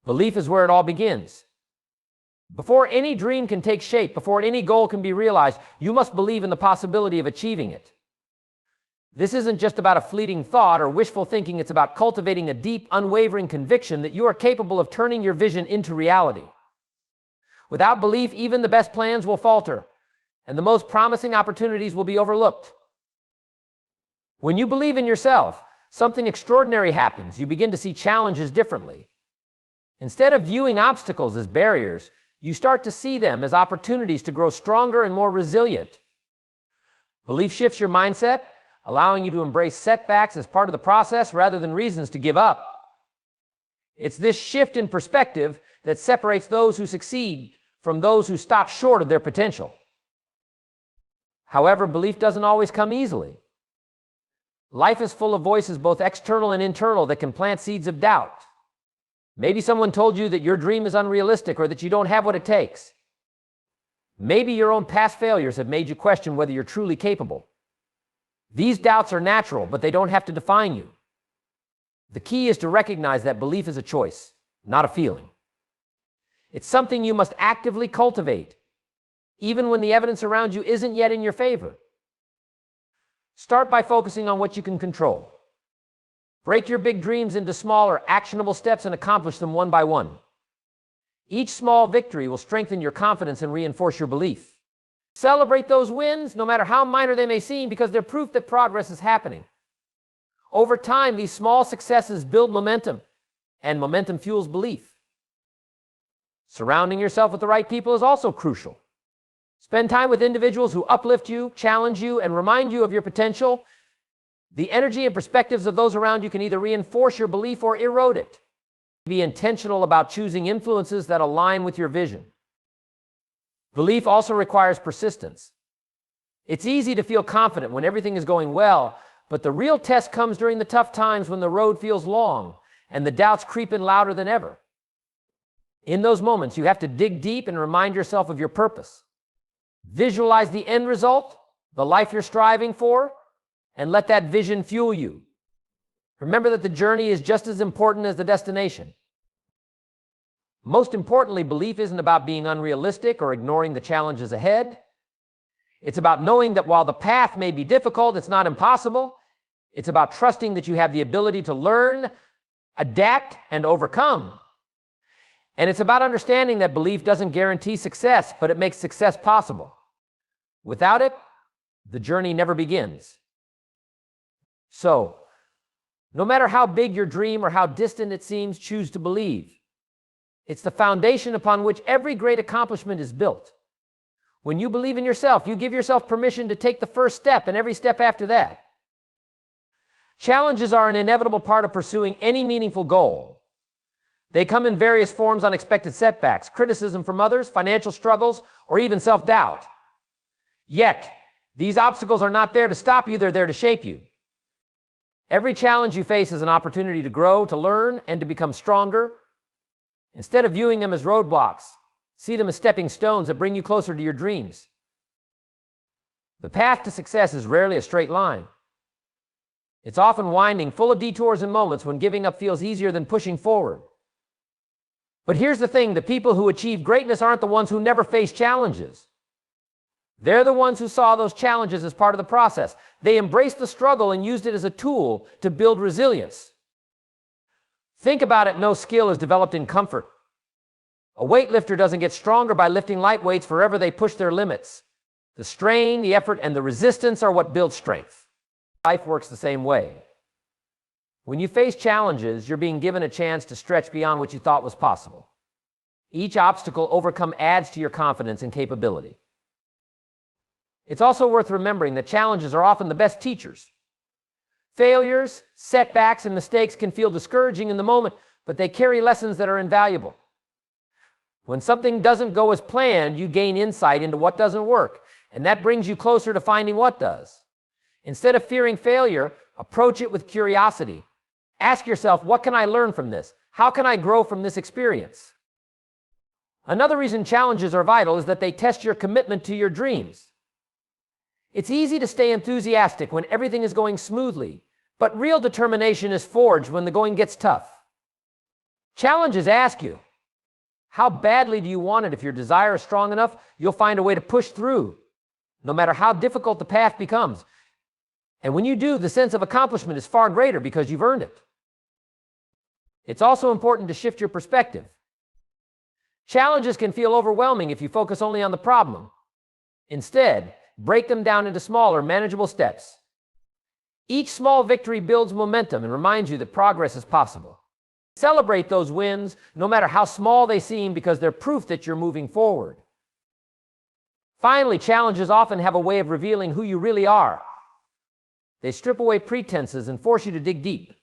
Belief is where it all begins. Before any dream can take shape, before any goal can be realized, you must believe in the possibility of achieving it. This isn't just about a fleeting thought or wishful thinking, it's about cultivating a deep, unwavering conviction that you are capable of turning your vision into reality. Without belief, even the best plans will falter, and the most promising opportunities will be overlooked. When you believe in yourself, something extraordinary happens. You begin to see challenges differently. Instead of viewing obstacles as barriers, you start to see them as opportunities to grow stronger and more resilient. Belief shifts your mindset, allowing you to embrace setbacks as part of the process rather than reasons to give up. It's this shift in perspective that separates those who succeed from those who stop short of their potential. However, belief doesn't always come easily. Life is full of voices, both external and internal, that can plant seeds of doubt. Maybe someone told you that your dream is unrealistic or that you don't have what it takes. Maybe your own past failures have made you question whether you're truly capable. These doubts are natural, but they don't have to define you. The key is to recognize that belief is a choice, not a feeling. It's something you must actively cultivate, even when the evidence around you isn't yet in your favor. Start by focusing on what you can control. Break your big dreams into smaller, actionable steps and accomplish them one by one. Each small victory will strengthen your confidence and reinforce your belief. Celebrate those wins, no matter how minor they may seem, because they're proof that progress is happening. Over time, these small successes build momentum, and momentum fuels belief. Surrounding yourself with the right people is also crucial. Spend time with individuals who uplift you, challenge you, and remind you of your potential. The energy and perspectives of those around you can either reinforce your belief or erode it. Be intentional about choosing influences that align with your vision. Belief also requires persistence. It's easy to feel confident when everything is going well, but the real test comes during the tough times when the road feels long and the doubts creep in louder than ever. In those moments, you have to dig deep and remind yourself of your purpose. Visualize the end result, the life you're striving for, and let that vision fuel you. Remember that the journey is just as important as the destination. Most importantly, belief isn't about being unrealistic or ignoring the challenges ahead. It's about knowing that while the path may be difficult, it's not impossible. It's about trusting that you have the ability to learn, adapt, and overcome. And it's about understanding that belief doesn't guarantee success, but it makes success possible. Without it, the journey never begins. So, no matter how big your dream or how distant it seems, choose to believe. It's the foundation upon which every great accomplishment is built. When you believe in yourself, you give yourself permission to take the first step and every step after that. Challenges are an inevitable part of pursuing any meaningful goal. They come in various forms: unexpected setbacks, criticism from others, financial struggles, or even self-doubt. Yet, these obstacles are not there to stop you, they're there to shape you. Every challenge you face is an opportunity to grow, to learn, and to become stronger. Instead of viewing them as roadblocks, see them as stepping stones that bring you closer to your dreams. The path to success is rarely a straight line. It's often winding, full of detours and moments when giving up feels easier than pushing forward. But here's the thing: the people who achieve greatness aren't the ones who never face challenges. They're the ones who saw those challenges as part of the process. They embraced the struggle and used it as a tool to build resilience. Think about it: no skill is developed in comfort. A weightlifter doesn't get stronger by lifting light weights wherever they push their limits. The strain, the effort, and the resistance are what build strength. Life works the same way. When you face challenges, you're being given a chance to stretch beyond what you thought was possible. Each obstacle overcome adds to your confidence and capability. It's also worth remembering that challenges are often the best teachers. Failures, setbacks, and mistakes can feel discouraging in the moment, but they carry lessons that are invaluable. When something doesn't go as planned, you gain insight into what doesn't work, and that brings you closer to finding what does. Instead of fearing failure, approach it with curiosity. Ask yourself, what can I learn from this? How can I grow from this experience? Another reason challenges are vital is that they test your commitment to your dreams. It's easy to stay enthusiastic when everything is going smoothly, but real determination is forged when the going gets tough. Challenges ask you, how badly do you want it? If your desire is strong enough, you'll find a way to push through, no matter how difficult the path becomes. And when you do, the sense of accomplishment is far greater because you've earned it. It's also important to shift your perspective. Challenges can feel overwhelming if you focus only on the problem. Instead, break them down into smaller, manageable steps. Each small victory builds momentum and reminds you that progress is possible. Celebrate those wins, no matter how small they seem, because they're proof that you're moving forward. Finally, challenges often have a way of revealing who you really are. They strip away pretenses and force you to dig deep.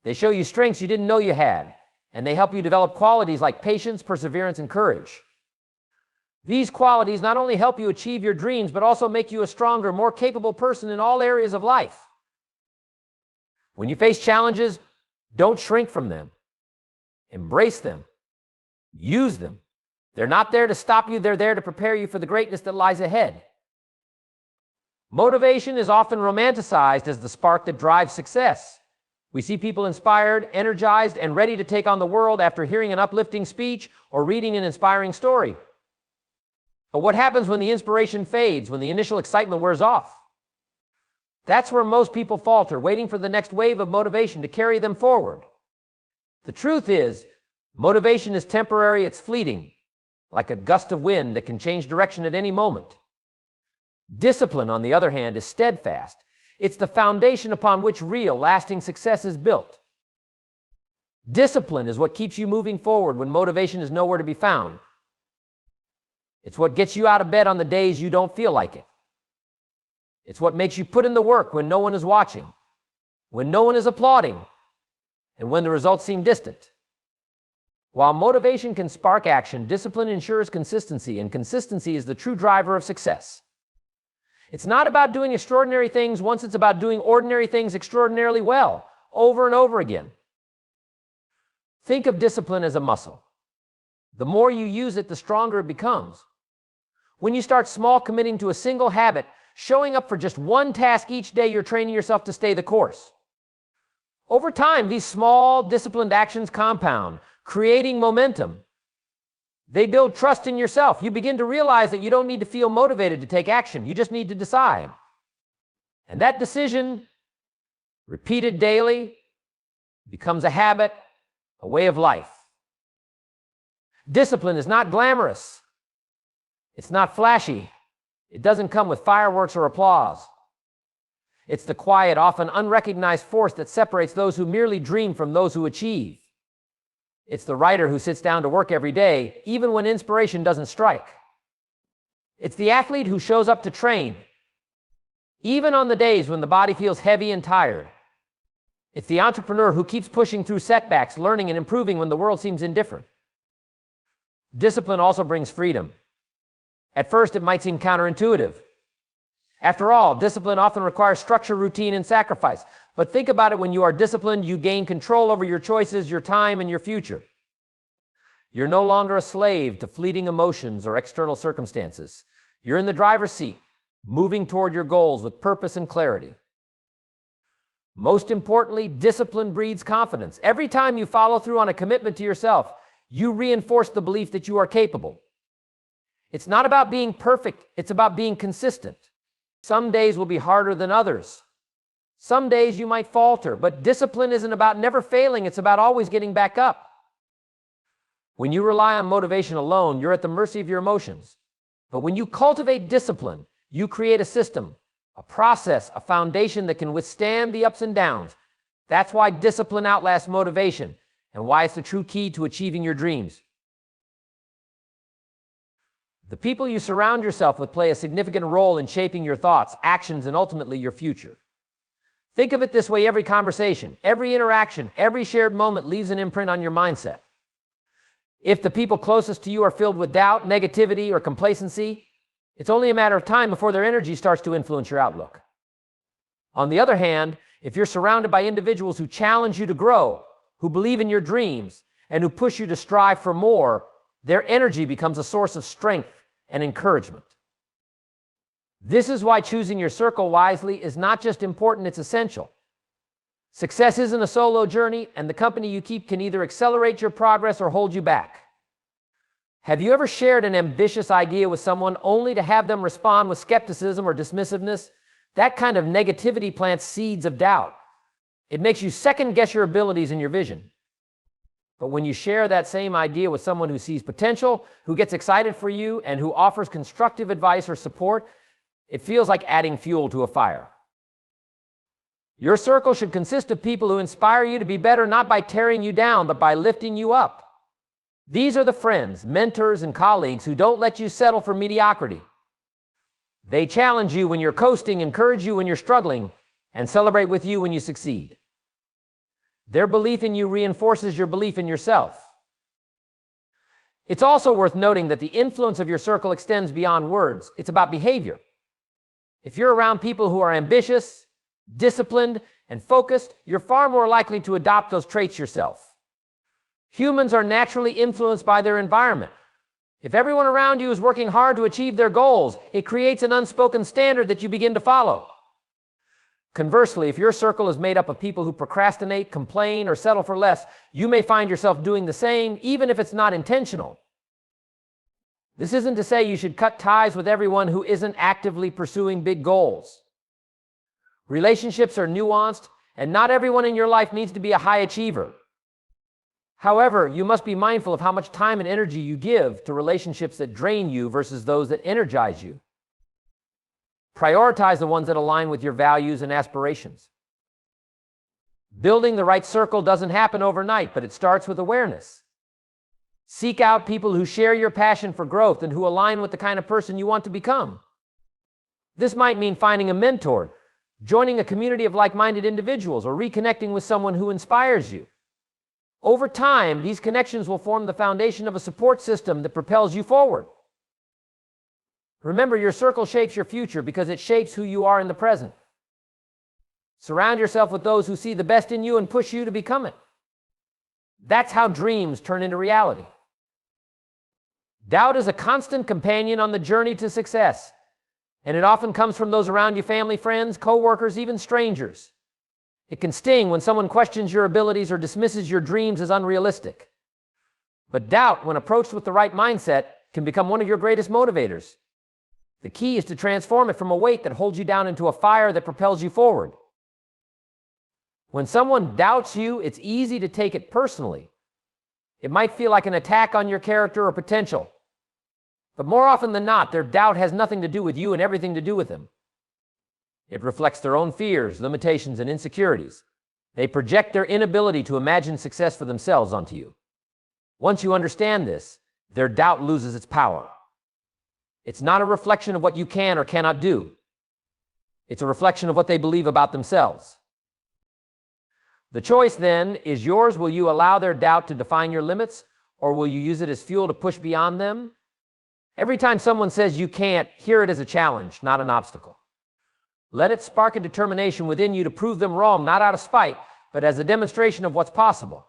They show you strengths you didn't know you had, and they help you develop qualities like patience, perseverance, and courage. These qualities not only help you achieve your dreams, but also make you a stronger, more capable person in all areas of life. When you face challenges, don't shrink from them. Embrace them. Use them. They're not there to stop you, they're there to prepare you for the greatness that lies ahead. Motivation is often romanticized as the spark that drives success. We see people inspired, energized, and ready to take on the world after hearing an uplifting speech or reading an inspiring story. But what happens when the inspiration fades, when the initial excitement wears off? That's where most people falter, waiting for the next wave of motivation to carry them forward. The truth is, motivation is temporary, it's fleeting, like a gust of wind that can change direction at any moment. Discipline, on the other hand, is steadfast. It's the foundation upon which real, lasting success is built. Discipline is what keeps you moving forward when motivation is nowhere to be found. It's what gets you out of bed on the days you don't feel like it. It's what makes you put in the work when no one is watching, when no one is applauding, and when the results seem distant. While motivation can spark action, discipline ensures consistency, and consistency is the true driver of success. It's not about doing extraordinary things once, it's about doing ordinary things extraordinarily well, over and over again. Think of discipline as a muscle. The more you use it, the stronger it becomes. When you start small, committing to a single habit, showing up for just one task each day, you're training yourself to stay the course. Over time, these small, disciplined actions compound, creating momentum. They build trust in yourself. You begin to realize that you don't need to feel motivated to take action. You just need to decide. And that decision, repeated daily, becomes a habit, a way of life. Discipline is not glamorous. It's not flashy. It doesn't come with fireworks or applause. It's the quiet, often unrecognized force that separates those who merely dream from those who achieve. It's the writer who sits down to work every day, even when inspiration doesn't strike. It's the athlete who shows up to train, even on the days when the body feels heavy and tired. It's the entrepreneur who keeps pushing through setbacks, learning and improving when the world seems indifferent. Discipline also brings freedom. At first, it might seem counterintuitive. After all, discipline often requires structure, routine, and sacrifice. But think about it, when you are disciplined, you gain control over your choices, your time, and your future. You're no longer a slave to fleeting emotions or external circumstances. You're in the driver's seat, moving toward your goals with purpose and clarity. Most importantly, discipline breeds confidence. Every time you follow through on a commitment to yourself, you reinforce the belief that you are capable. It's not about being perfect, it's about being consistent. Some days will be harder than others. Some days you might falter, but discipline isn't about never failing, it's about always getting back up. When you rely on motivation alone, you're at the mercy of your emotions. But when you cultivate discipline, you create a system, a process, a foundation that can withstand the ups and downs. That's why discipline outlasts motivation, and why it's the true key to achieving your dreams. The people you surround yourself with play a significant role in shaping your thoughts, actions, and ultimately your future. Think of it this way: every conversation, every interaction, every shared moment leaves an imprint on your mindset. If the people closest to you are filled with doubt, negativity, or complacency, it's only a matter of time before their energy starts to influence your outlook. On the other hand, if you're surrounded by individuals who challenge you to grow, who believe in your dreams, and who push you to strive for more, their energy becomes a source of strength and encouragement. This is why choosing your circle wisely is not just important, it's essential. Success isn't a solo journey, and the company you keep can either accelerate your progress or hold you back. Have you ever shared an ambitious idea with someone only to have them respond with skepticism or dismissiveness? That kind of negativity plants seeds of doubt. It makes you second-guess your abilities and your vision. But when you share that same idea with someone who sees potential, who gets excited for you, and who offers constructive advice or support, it feels like adding fuel to a fire. Your circle should consist of people who inspire you to be better, not by tearing you down, but by lifting you up. These are the friends, mentors, and colleagues who don't let you settle for mediocrity. They challenge you when you're coasting, encourage you when you're struggling, and celebrate with you when you succeed. Their belief in you reinforces your belief in yourself. It's also worth noting that the influence of your circle extends beyond words. It's about behavior. If you're around people who are ambitious, disciplined, and focused, you're far more likely to adopt those traits yourself. Humans are naturally influenced by their environment. If everyone around you is working hard to achieve their goals, it creates an unspoken standard that you begin to follow. Conversely, if your circle is made up of people who procrastinate, complain, or settle for less, you may find yourself doing the same, even if it's not intentional. This isn't to say you should cut ties with everyone who isn't actively pursuing big goals. Relationships are nuanced, and not everyone in your life needs to be a high achiever. However, you must be mindful of how much time and energy you give to relationships that drain you versus those that energize you. Prioritize the ones that align with your values and aspirations. Building the right circle doesn't happen overnight, but it starts with awareness. Seek out people who share your passion for growth and who align with the kind of person you want to become. This might mean finding a mentor, joining a community of like-minded individuals, or reconnecting with someone who inspires you. Over time, these connections will form the foundation of a support system that propels you forward. Remember, your circle shapes your future because it shapes who you are in the present. Surround yourself with those who see the best in you and push you to become it. That's how dreams turn into reality. Doubt is a constant companion on the journey to success, and it often comes from those around you, family, friends, co-workers, even strangers. It can sting when someone questions your abilities or dismisses your dreams as unrealistic. But doubt, when approached with the right mindset, can become one of your greatest motivators. The key is to transform it from a weight that holds you down into a fire that propels you forward. When someone doubts you, it's easy to take it personally. It might feel like an attack on your character or potential. But more often than not, their doubt has nothing to do with you and everything to do with them. It reflects their own fears, limitations, and insecurities. They project their inability to imagine success for themselves onto you. Once you understand this, their doubt loses its power. It's not a reflection of what you can or cannot do. It's a reflection of what they believe about themselves. The choice then is yours. Will you allow their doubt to define your limits, or will you use it as fuel to push beyond them? Every time someone says you can't, hear it as a challenge, not an obstacle. Let it spark a determination within you to prove them wrong, not out of spite, but as a demonstration of what's possible.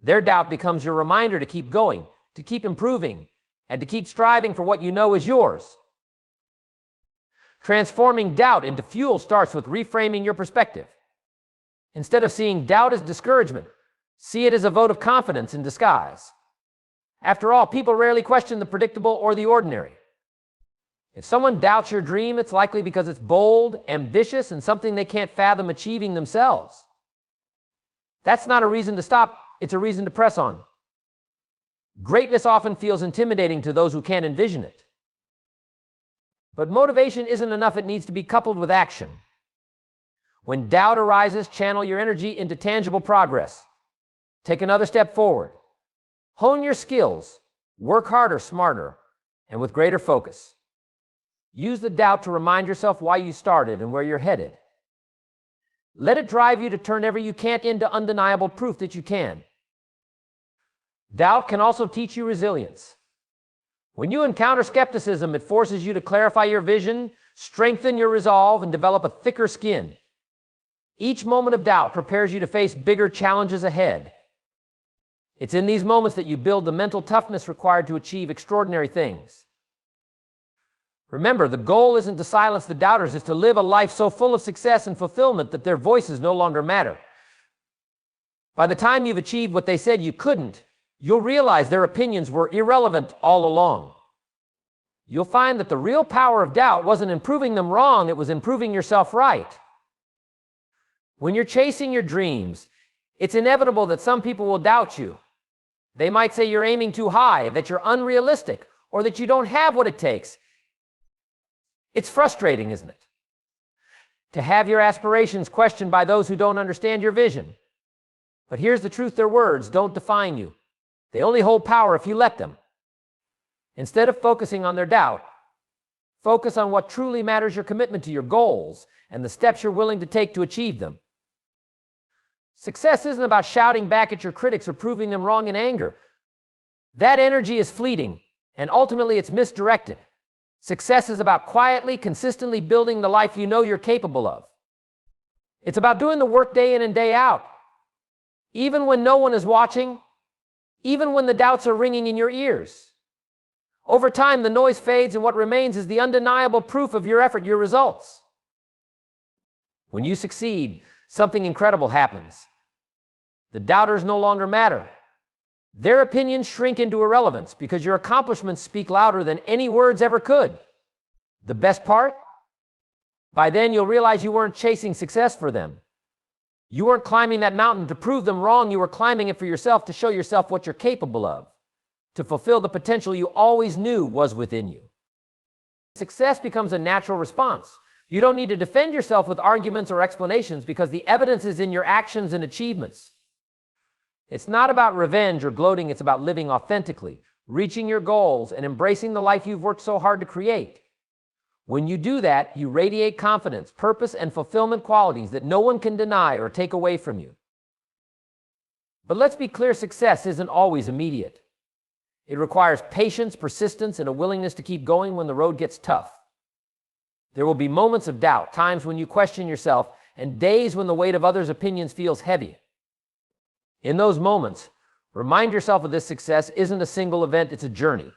Their doubt becomes your reminder to keep going, to keep improving, and to keep striving for what you know is yours. Transforming doubt into fuel starts with reframing your perspective. Instead of seeing doubt as discouragement, see it as a vote of confidence in disguise. After all, people rarely question the predictable or the ordinary. If someone doubts your dream, it's likely because it's bold, ambitious, and something they can't fathom achieving themselves. That's not a reason to stop, it's a reason to press on. Greatness often feels intimidating to those who can't envision it. But motivation isn't enough, it needs to be coupled with action. When doubt arises, channel your energy into tangible progress. Take another step forward. Hone your skills. Work harder, smarter, and with greater focus. Use the doubt to remind yourself why you started and where you're headed. Let it drive you to turn every you can't into undeniable proof that you can. Doubt can also teach you resilience. When you encounter skepticism, it forces you to clarify your vision, strengthen your resolve, and develop a thicker skin. Each moment of doubt prepares you to face bigger challenges ahead. It's in these moments that you build the mental toughness required to achieve extraordinary things. Remember, the goal isn't to silence the doubters, it's to live a life so full of success and fulfillment that their voices no longer matter. By the time you've achieved what they said you couldn't, you'll realize their opinions were irrelevant all along. You'll find that the real power of doubt wasn't in proving them wrong, it was in proving yourself right. When you're chasing your dreams, it's inevitable that some people will doubt you. They might say you're aiming too high, that you're unrealistic, or that you don't have what it takes. It's frustrating, isn't it? To have your aspirations questioned by those who don't understand your vision. But here's the truth, their words don't define you. They only hold power if you let them. Instead of focusing on their doubt, focus on what truly matters, your commitment to your goals and the steps you're willing to take to achieve them. Success isn't about shouting back at your critics or proving them wrong in anger. That energy is fleeting, and ultimately it's misdirected. Success is about quietly, consistently building the life you know you're capable of. It's about doing the work day in and day out, even when no one is watching, even when the doubts are ringing in your ears. Over time, the noise fades, and what remains is the undeniable proof of your effort, your results. When you succeed, something incredible happens. The doubters no longer matter. Their opinions shrink into irrelevance because your accomplishments speak louder than any words ever could. The best part? By then, you'll realize you weren't chasing success for them. You weren't climbing that mountain to prove them wrong. You were climbing it for yourself, to show yourself what you're capable of, to fulfill the potential you always knew was within you. Success becomes a natural response. You don't need to defend yourself with arguments or explanations because the evidence is in your actions and achievements. It's not about revenge or gloating, it's about living authentically, reaching your goals, and embracing the life you've worked so hard to create. When you do that, you radiate confidence, purpose, and fulfillment qualities that no one can deny or take away from you. But let's be clear, success isn't always immediate. It requires patience, persistence, and a willingness to keep going when the road gets tough. There will be moments of doubt, times when you question yourself, and days when the weight of others' opinions feels heavy. In those moments, remind yourself of this: success isn't a single event, it's a journey.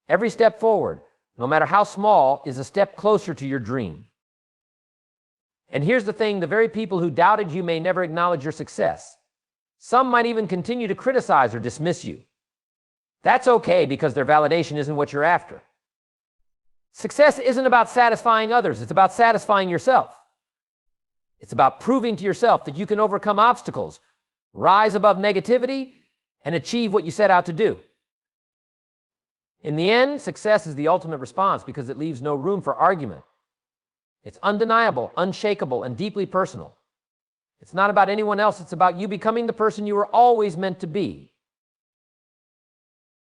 Every step forward, no matter how small, is a step closer to your dream. And here's the thing, the very people who doubted you may never acknowledge your success. Some might even continue to criticize or dismiss you. That's okay, because their validation isn't what you're after. Success isn't about satisfying others, it's about satisfying yourself. It's about proving to yourself that you can overcome obstacles, rise above negativity, and achieve what you set out to do. In the end, success is the ultimate response because it leaves no room for argument. It's undeniable, unshakable, and deeply personal. It's not about anyone else, it's about you becoming the person you were always meant to be.